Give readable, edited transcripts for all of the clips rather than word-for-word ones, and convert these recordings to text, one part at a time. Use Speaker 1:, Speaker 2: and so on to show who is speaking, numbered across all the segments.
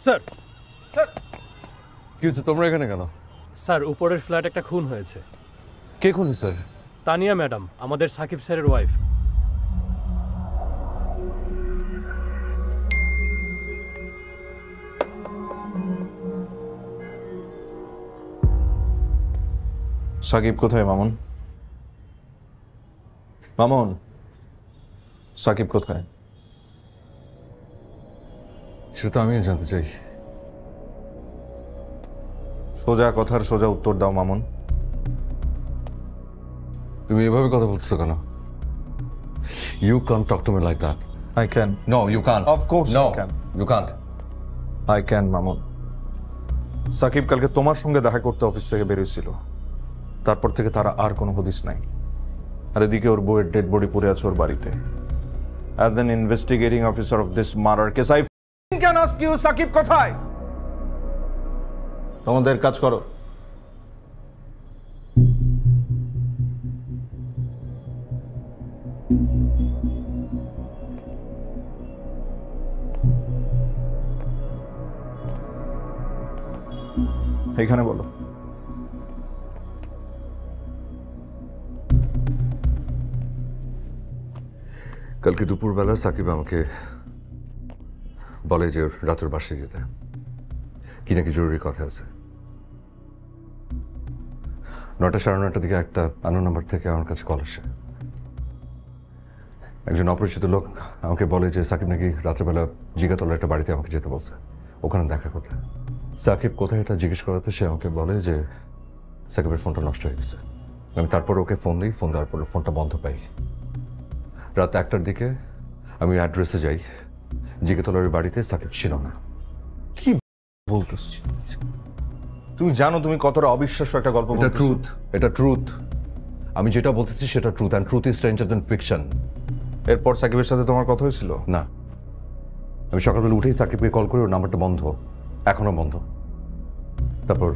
Speaker 1: Sir sir
Speaker 2: কি হচ্ছে তোমরা এখানে কেন?
Speaker 1: স্যার উপরের ফ্ল্যাট একটা খুন হয়েছে।
Speaker 2: কে খুন স্যার?
Speaker 1: তানিয়া ম্যাডাম, আমাদের সাকিব স্যারের ওয়াইফ।
Speaker 2: সাকিব কোথায় মামুন? মামুন, সাকিব কোথায়? সেটা তো আমিও জানতে চাই। সোজা কথার সোজা উত্তর দাও মামুন। তুমি এভাবে কথা বলছো কেন? You can't talk to me like that.
Speaker 3: I can.
Speaker 2: No, you can't.
Speaker 3: Of course
Speaker 2: no,
Speaker 3: I can.
Speaker 2: You can't.
Speaker 3: I can, Mamun.
Speaker 2: Shakib কালকে তোমার সঙ্গে দেখা করতে অফিস থেকে বেরিয়েছিল, তারপর থেকে তারা আর কোনো হদিস নাই। আর এদিকে ওর বউয়ের ডেড বডি পড়ে আছে ওর বাড়িতে। As an investigating officer of this murder case, I can ask you, Shakib কোথায়? তোমাদের কাজ করো। এখানে বলো।
Speaker 4: কালকে দুপুরবেলা সাকিব আমাকে বলে যে রাতের বাসায় যেতে, কি নাকি জরুরি কথা আছে। 9টা সাড়ে 9টার দিকে একটা আননোন নাম্বার থেকে আমার কাছে কল আসে। একজন অপরিচিত লোক আমাকে বলে যে সাকিব নাকি রাত্রেবেলা জিগাতলা একটা বাড়িতে আমাকে যেতে বলছে, ওখানে দেখা করতে। সাকিব কোথায় এটা জিজ্ঞেস করাতে সে আমাকে বলে যে সাকিবের ফোনটা নষ্ট হয়ে গেছে। আমি তারপর ওকে ফোন দিই, ফোন দেওয়ার পর ফোনটা বন্ধ পাই। রাত 1টার দিকে আমি অ্যাড্রেসে যাই, জিগাতলার বাড়িতে সাকিব ছিল না।
Speaker 2: কি বলতেছ? তুমি জানো তুমি কতটা অবিশ্বাস্য একটা গল্প বলতেছ?
Speaker 4: এটা ট্রুথ, এটা ট্রুথ। আমি যেটা বলতেছি সেটা truth, and truth is stranger than fiction.
Speaker 2: এরপর সাকিবের সাথে তোমার কথা হয়েছিল?
Speaker 4: না, আমি সকালবেলা উঠেই সাকিবকে কল করে ওর নাম্বারটা বন্ধ, এখনো বন্ধ। তারপর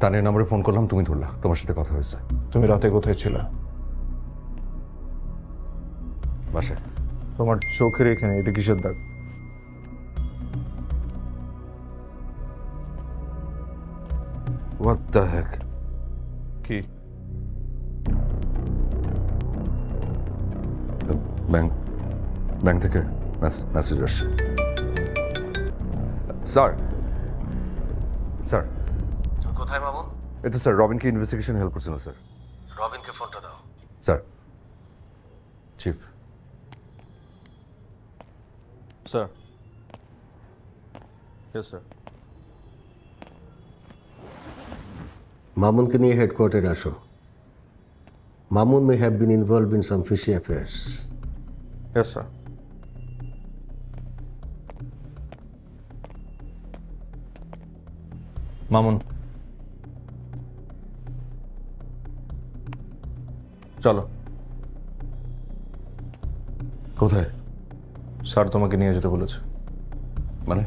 Speaker 4: তানের নাম্বারে ফোন করলাম, তুমি ধরলা, তোমার সাথে কথা হয়েছে।
Speaker 2: তুমি রাতে কোথায় ছিলে?
Speaker 4: বাসায়।
Speaker 2: তোমার চোখের এখানে এটা কিসের দাগ?
Speaker 4: What the heck?
Speaker 2: কি?
Speaker 4: ব্যাংক থেকে মেসেজ আসছে। স্যার স্যার
Speaker 5: কোথায় মামুন?
Speaker 4: এটা স্যার রবিনকে ইনভেস্টিগেশন হেল্প করছিল স্যার।
Speaker 5: রবিনকে ফোনটা দাও।
Speaker 4: Sir, chief.
Speaker 2: Sir. Yes sir.
Speaker 5: মামুনকে নিয়ে হেডকোয়ার্টারে আসো। Mamun may have been involved in some fishy affairs.
Speaker 2: Yes sir. Mamun, চলো।
Speaker 4: কোথায়?
Speaker 2: স্যার তোমাকে নিয়ে যেতে বলেছে।
Speaker 4: মানে?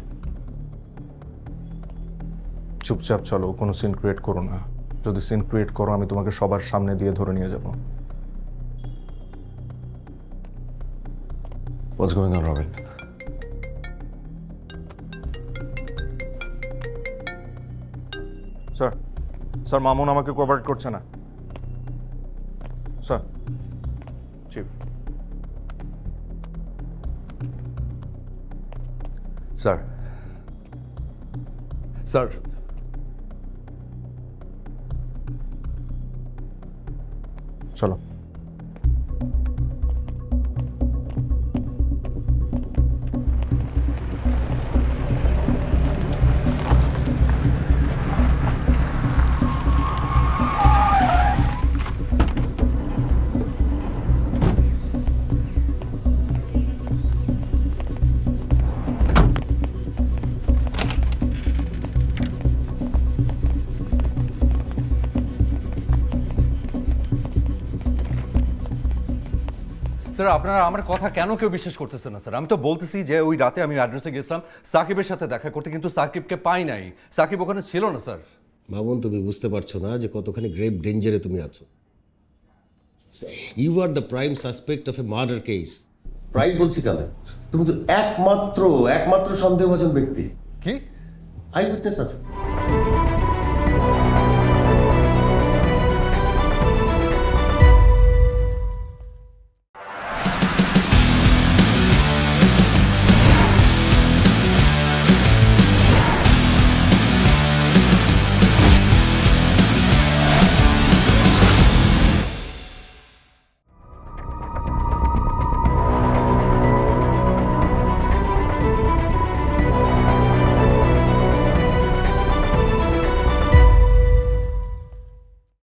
Speaker 2: চুপচাপ চলো, কোনো সিন ক্রিয়েট করো না। যদি সিন ক্রিয়েট করো আমি তোমাকে সবার সামনে দিয়ে ধরে নিয়ে যাব।
Speaker 4: What's going on, Robin?
Speaker 2: Sir, sir Mamun আমাকে কোঅপারেট করছে না। Sir, chief.
Speaker 4: স্যার, স্যার,
Speaker 2: চলো।
Speaker 4: স্যার আপনারা আমার কথা কেন কেউ বিশ্বাস করতেছে না স্যার? আমি তো বলতেছি যে ওই রাতে আমি অ্যাড্রেসে গেছিলাম সাকিবের সাথে দেখা করতে, কিন্তু সাকিবকে পাই নাই। সাকিব ওখানে ছিল না স্যার।
Speaker 5: মামুন, তুমি বুঝতে পারছো না যে কতখানি গ্রেভ ডেঞ্জারে তুমি আছো। You are the prime suspect of a murder case. Prime বলছি কেন? তুমি তো একমাত্র সন্দেহভাজন ব্যক্তি।
Speaker 4: কি?
Speaker 5: আই উইটনেস আছে।